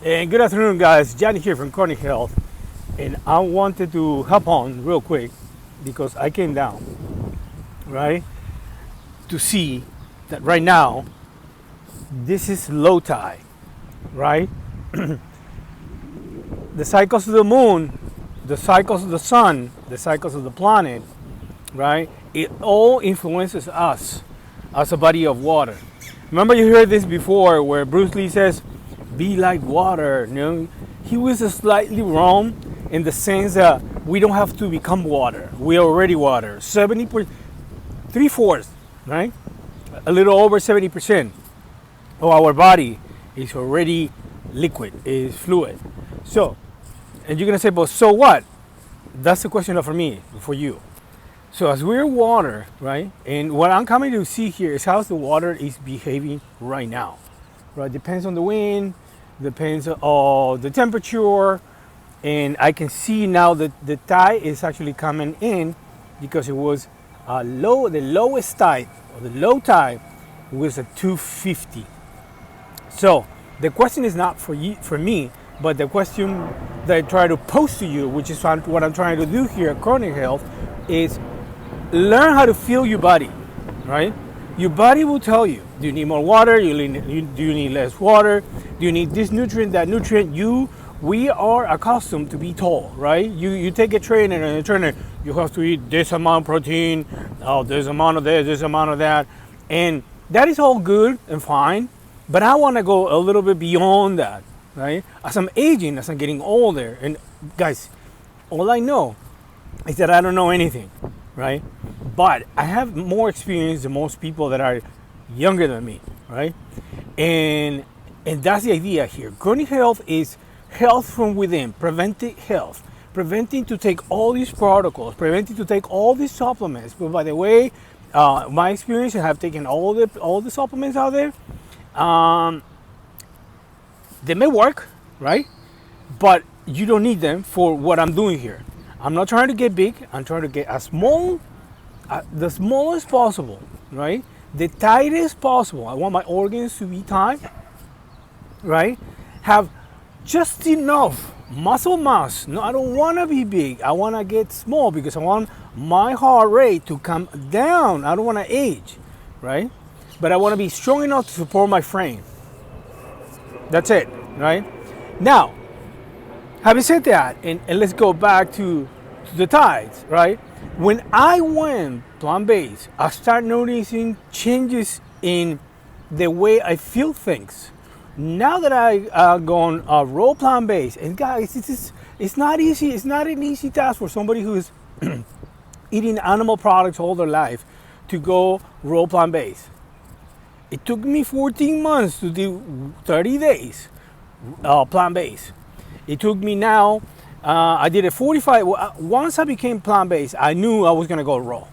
And good afternoon, guys. Johnny here from Chronic Health, and I wanted to hop on real quick because I came down, right, to see that right now this is low tide, right? The cycles of the moon, the cycles of the sun, the cycles of the planet, right? It all influences us as a body of water. Remember, you heard this before where Bruce Lee says, be like water. You know, he was slightly wrong in the sense that we don't have to become water. We are already water. 3/4, right? A little over 70% of our body is already liquid, is fluid. So, and you're gonna say, but so what? That's the question for me, for you. So as we're water, right? And what I'm coming to see here is how the water is behaving right now. Right? Depends on the wind, depends on the temperature, and I can see now that the tide is actually coming in because it was low. The lowest tide, or the low tide, was at 250. So the question is not for you, for me, but the question that I try to pose to you, which is what I'm trying to do here at Chronic Health, is learn how to feel your body, right? Your body will tell you, do you need more water? Do you need less water? Do you need this nutrient, that nutrient? We are accustomed to be told, right? You take a trainer and a trainer, you have to eat this amount of protein, this amount of this amount of that. And that is all good and fine, but I want to go a little bit beyond that, right? As I'm aging, as I'm getting older, and guys, all I know is that I don't know anything, right? But I have more experience than most people that are younger than me, right? And that's the idea here. Chronic health is health from within, preventive health, preventing to take all these protocols, preventing to take all these supplements. But by the way, my experience, I have taken all the supplements out there. They may work, right? But you don't need them for what I'm doing here. I'm not trying to get big. I'm trying to get as small, the smallest possible, right? The tightest possible. I want my organs to be tight, right? Have just enough muscle mass. No, I don't want to be big. I want to get small because I want my heart rate to come down. I don't want to age, right? But I want to be strong enough to support my frame. That's it, right? Now, having said that, and let's go back to the tides, right? When I went plant-based, I started noticing changes in the way I feel things. Now that I've gone raw plant-based, and guys, it's not easy. It's not an easy task for somebody who's eating animal products all their life to go raw plant-based. It took me 14 months to do 30 days plant-based. It took me now, I did a 45, once I became plant-based, I knew I was gonna go raw,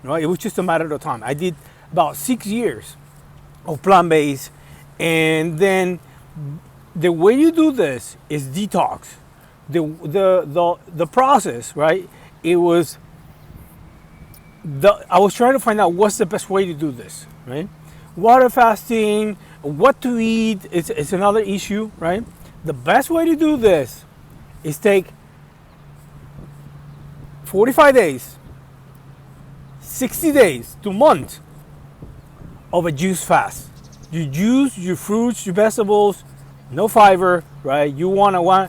right? It was just a matter of time. I did about 6 years of plant-based, and then the way you do this is detox. The process, right? I was trying to find out what's the best way to do this, right? Water fasting, what to eat, it's another issue, right? The best way to do this is take 45 days, 60 days to months of a juice fast. You juice your fruits, your vegetables, no fiber, right? You wanna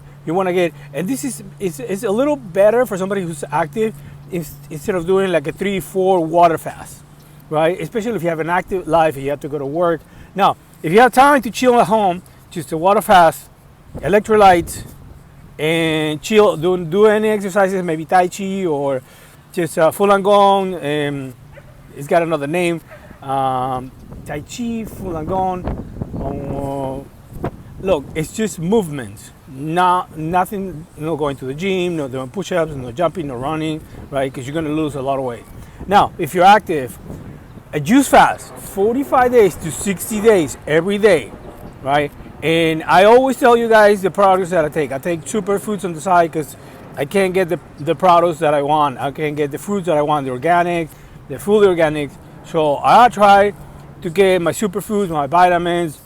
get, and this is a little better for somebody who's active instead of doing like a 3-4 water fast, right? Especially if you have an active life and you have to go to work. Now, if you have time to chill at home, just a water fast, electrolytes, and chill. Don't do any exercises, maybe Tai Chi or just Falun Gong. It's got another name. Tai Chi, Falun Gong. Look, it's just movements. Nothing, no going to the gym, no doing push-ups, no jumping, no running, right? Because you're going to lose a lot of weight. Now, if you're active, a juice fast, 45 days to 60 days every day, right? And I always tell you guys the products that I take. I take superfoods on the side because I can't get the products that I want. I can't get the fruits that I want, the organic, the fully organic. So I try to get my superfoods, my vitamins,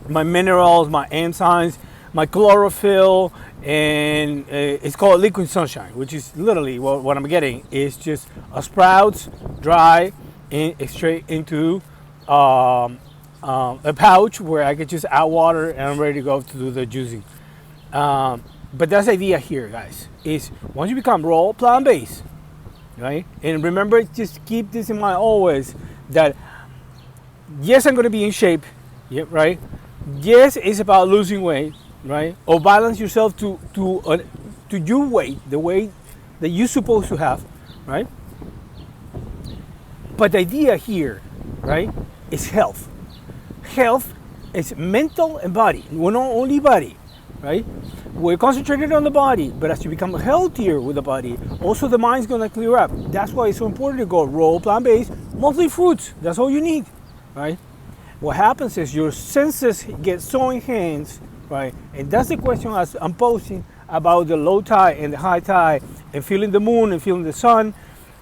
my minerals, my enzymes, my chlorophyll, and it's called liquid sunshine, which is literally what I'm getting is just sprouts dry and straight into a pouch where I could just add water and I'm ready to go to do the juicing. But that's the idea here, guys, is once you become raw plant-based, right? And remember, just keep this in mind always, that yes, I'm going to be in shape, yeah, right? Yes, it's about losing weight, right? Or balance yourself to your weight, the weight that you're supposed to have, right? But the idea here, right, is health. Health is mental and body. Well, not only body, right? We're concentrated on the body, but as you become healthier with the body, also the mind's going to clear up. That's why it's so important to go raw, plant-based, mostly fruits. That's all you need, right? What happens is your senses get so enhanced, right? And that's the question I'm posing about the low tide and the high tide, and feeling the moon and feeling the sun,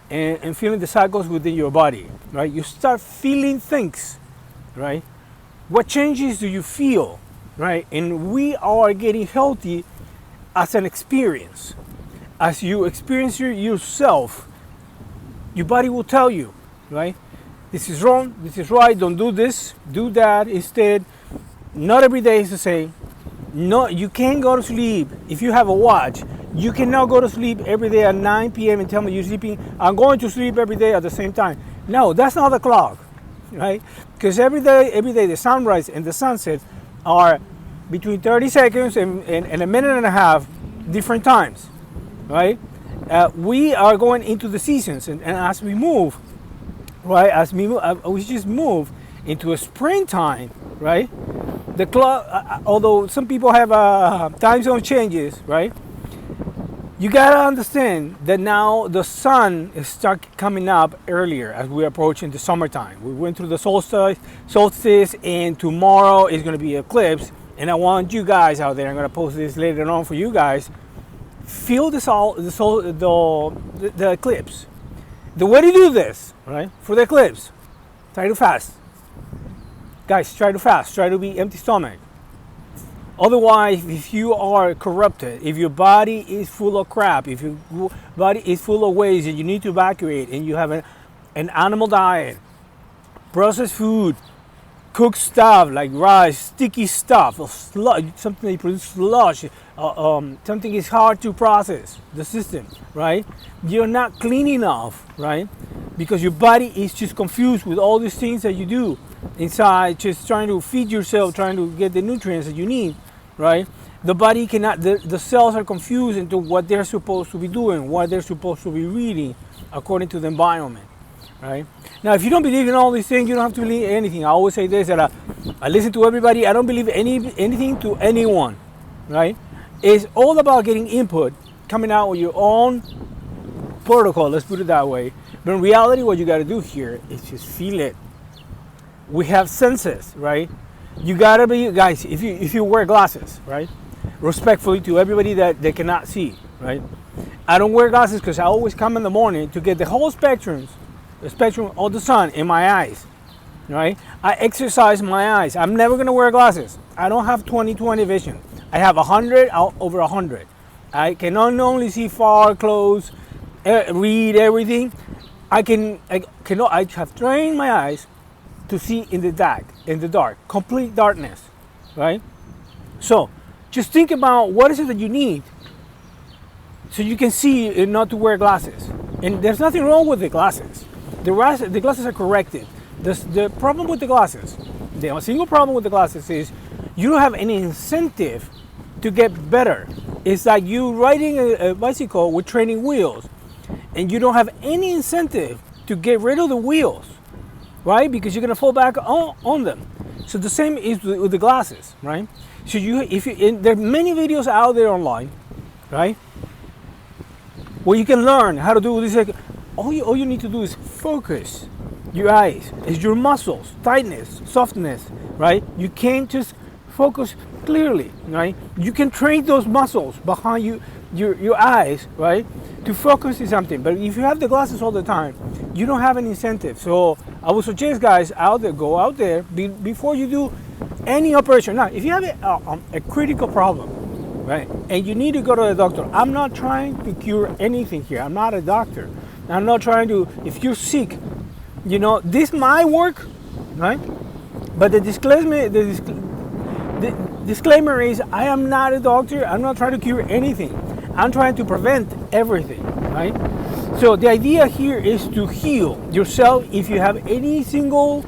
and feeling the cycles within your body, right? You start feeling things, right? What changes do you feel, right? And we are getting healthy as an experience. As you experience yourself, your body will tell you, right? This is wrong, this is right, don't do this, do that instead. Not every day is the same. No, you can't go to sleep. If you have a watch, you cannot go to sleep every day at 9 p.m. and tell me you're sleeping. I'm going to sleep every day at the same time. No, that's not the clock, right? Because every day the sunrise and the sunset are between 30 seconds and a minute and a half, different times, right? We are going into the seasons, and as we move, right, as we just move into a springtime, right? The clock, although some people have time zone changes, right? You gotta understand that now the sun is start coming up earlier as we're approaching the summertime. We went through the solstice, and tomorrow is gonna be eclipse. And I want you guys out there, I'm gonna post this later on for you guys, feel the eclipse. The way to do this, right, for the eclipse, try to fast. Guys, try to fast, try to be empty stomach. Otherwise, if you are corrupted, if your body is full of crap, if your body is full of waste and you need to evacuate, and you have an animal diet, processed food, cooked stuff like rice, sticky stuff, something that produces slush, something is hard to process, the system, right? You're not clean enough, right? Because your body is just confused with all these things that you do inside, just trying to feed yourself, trying to get the nutrients that you need, right? The body cannot, the cells are confused into what they're supposed to be doing, what they're supposed to be reading according to the environment, right? Now, if you don't believe in all these things, you don't have to believe anything. I always say this, that I listen to everybody. I don't believe anything to anyone, right? It's all about getting input, coming out with your own protocol, let's put it that way. But in reality, what you got to do here is just feel it. We have senses, right? You gotta be, guys, if you wear glasses, right? Respectfully to everybody that they cannot see, right? I don't wear glasses because I always come in the morning to get the whole spectrum of the sun in my eyes, right? I exercise my eyes. I'm never gonna wear glasses. I don't have 20/20 vision. I have 100 over 100. I can not only see far, close, read everything. I have trained my eyes to see in the dark, complete darkness, right? So just think about what is it that you need so you can see and not to wear glasses. And there's nothing wrong with the glasses. The glasses are corrected. The problem with the glasses, the single problem with the glasses is you don't have any incentive to get better. It's like you riding a bicycle with training wheels, and you don't have any incentive to get rid of the wheels, right? Because you're gonna fall back on them. So the same is with the glasses, right? So there are many videos out there online, right? Where you can learn how to do this. All you need to do is focus your eyes. It's your muscles, tightness, softness, right? You can't just focus clearly, right? You can train those muscles behind your eyes, right? To focus on something. But if you have the glasses all the time, you don't have an incentive. So I would suggest guys out there, go out there before you do any operation. Now, if you have a critical problem, right, and you need to go to the doctor, I'm not trying to cure anything here. I'm not a doctor. I'm not trying to, if you're sick, this might work, right? But the disclaimer is, I am not a doctor. I'm not trying to cure anything. I'm trying to prevent everything, right? So the idea here is to heal yourself if you have any single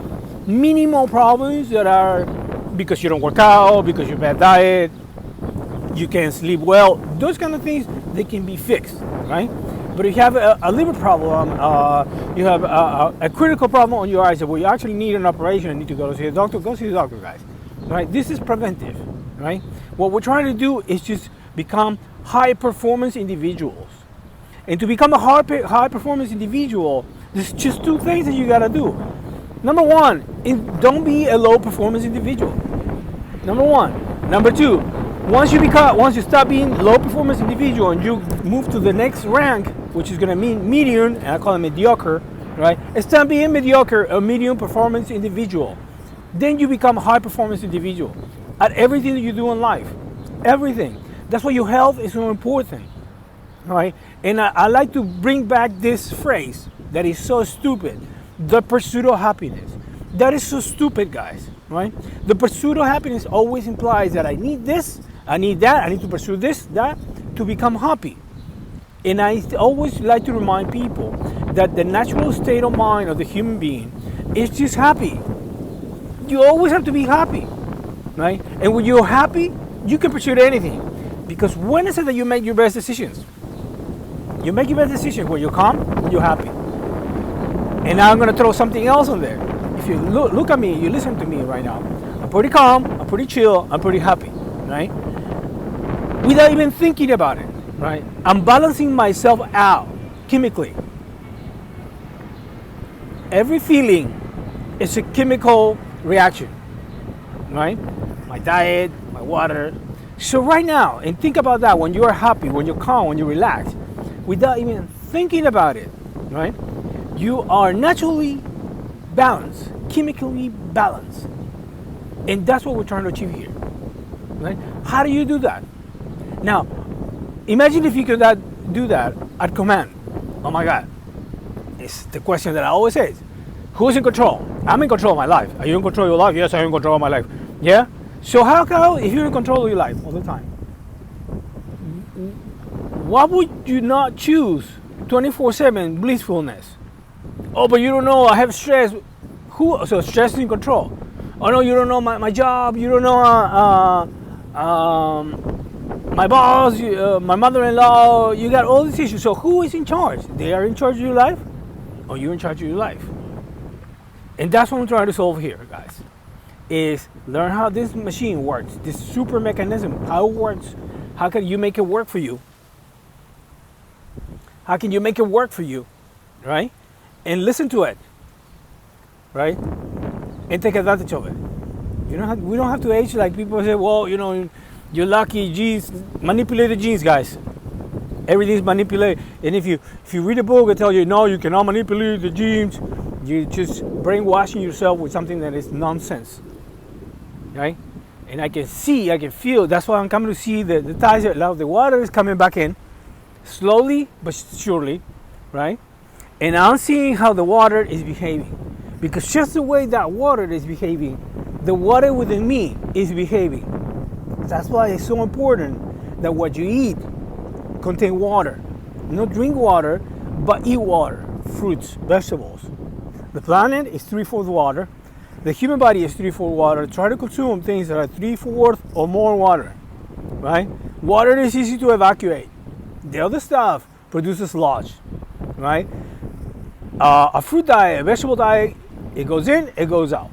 minimal problems that are because you don't work out, because you have bad diet, you can't sleep well, those kind of things, they can be fixed, right? But if you have a liver problem, you have a critical problem on your eyes, where you actually need an operation and need to go to see the doctor, go see the doctor, guys, right? This is preventive, right? What we're trying to do is just become high performance individuals. And to become a high performance individual, there's just two things that you gotta do. Number one, don't be a low performance individual. Number one. Number two, once you stop being low performance individual and you move to the next rank, which is gonna mean medium, and I call it mediocre, right? Stop being mediocre, a medium performance individual. Then you become a high performance individual at everything that you do in life. Everything. That's why your health is so important, right? And I like to bring back this phrase that is so stupid, the pursuit of happiness. That is so stupid, guys, right? The pursuit of happiness always implies that I need this, I need that, I need to pursue this, that, to become happy. And I always like to remind people that the natural state of mind of the human being is just happy. You always have to be happy, right? And when you're happy, you can pursue anything. Because when is it that you make your best decisions? You make your best decisions when you're calm, when you're happy. And now I'm going to throw something else on there. If you look at me, you listen to me right now. I'm pretty calm, I'm pretty chill, I'm pretty happy, right? Without even thinking about it, right? I'm balancing myself out chemically. Every feeling is a chemical reaction, right? My diet, my water. So right now, and think about that, when you're happy, when you're calm, when you're relaxed, without even thinking about it, right? You are naturally balanced, chemically balanced. And that's what we're trying to achieve here, right? How do you do that? Now, imagine if you could do that at command. Oh my God. It's the question that I always say. Who's in control? I'm in control of my life. Are you in control of your life? Yes, I'm in control of my life. Yeah? So how come if you're in control of your life all the time, why would you not choose 24/7 blissfulness? Oh, but you don't know, I have stress. So stress is in control. Oh no, you don't know my job, you don't know my boss, my mother-in-law, you got all these issues. So who is in charge? They are in charge of your life, or you're in charge of your life? And that's what I'm trying to solve here, guys, is learn how this machine works, this super mechanism, how it works. How can you make it work for you? How can you make it work for you, right? And listen to it, right? And take advantage of it. We don't have to age like people say, well, you're lucky, genes, manipulated genes, guys. Everything's manipulated. And if you read a book, it tells you, no, you cannot manipulate the genes. You're just brainwashing yourself with something that is nonsense, right? And I can feel, that's why I'm coming to see the tides, the water is coming back in, slowly but surely, right? And I'm seeing how the water is behaving. Because just the way that water is behaving, the water within me is behaving. That's why it's so important that what you eat contain water. Not drink water, but eat water, fruits, vegetables. The planet is 3/4 water. The human body is 3/4 water. Try to consume things that are 3/4 or more water, right? Water is easy to evacuate. The other stuff produces sludge, right? A fruit diet, a vegetable diet, it goes in, it goes out.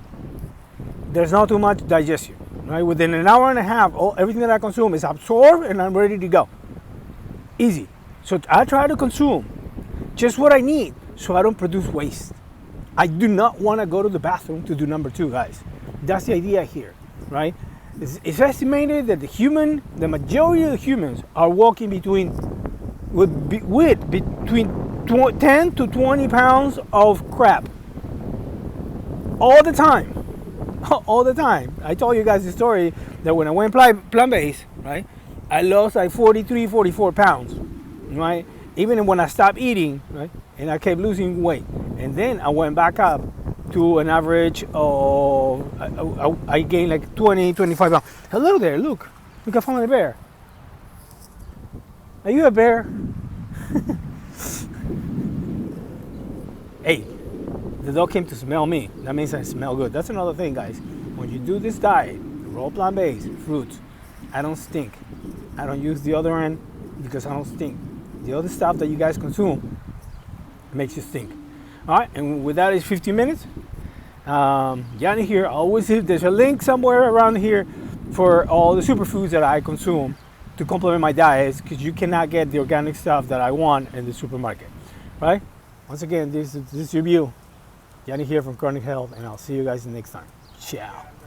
There's not too much digestion, right? Within an hour and a half, everything that I consume is absorbed and I'm ready to go. Easy. So I try to consume just what I need so I don't produce waste. I do not want to go to the bathroom to do number 2, guys. That's the idea here, right? It's estimated that the majority of the humans are walking between 10 to 20 pounds of crap all the time. all the time. I told you guys the story that when I went plant-based, right, I lost like 43, 44 pounds, right? Even when I stopped eating, right, and I kept losing weight. And then I went back up to an average of, I gained like 20, 25 pounds. Hello there, look. Look, I found a bear. Are you a bear? Hey, the dog came to smell me. That means I smell good. That's another thing, guys. When you do this diet, raw plant-based, fruits, I don't stink. I don't use the other end because I don't stink. The other stuff that you guys consume makes you stink. All right, and with that is 15 minutes. Yanni here, always there's a link somewhere around here for all the superfoods that I consume to complement my diets, because you cannot get the organic stuff that I want in the supermarket, right? Once again, this is your view. Yanni here from Chronic Health, and I'll see you guys next time. Ciao.